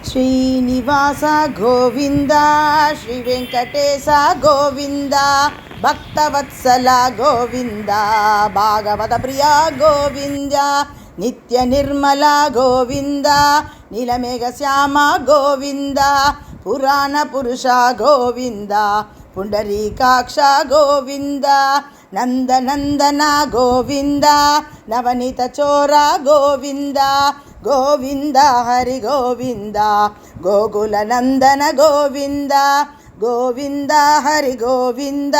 శ్రీనివాస గోవింద శ్రీ వెంకటేశ గోవింద భక్తవత్సల గోవింద భాగవత ప్రియ గోవింద నిత్య నిర్మల గోవింద నీలమేఘ శ్యామ గోవింద పురాణ పురుష గోవింద పుండరీకాక్ష గోవింద నందనందన గోవింద నవనీత చోర గోవింద గోవింద హరి గోవింద గోకుల నందన గోవింద గోవింద హరి గోవింద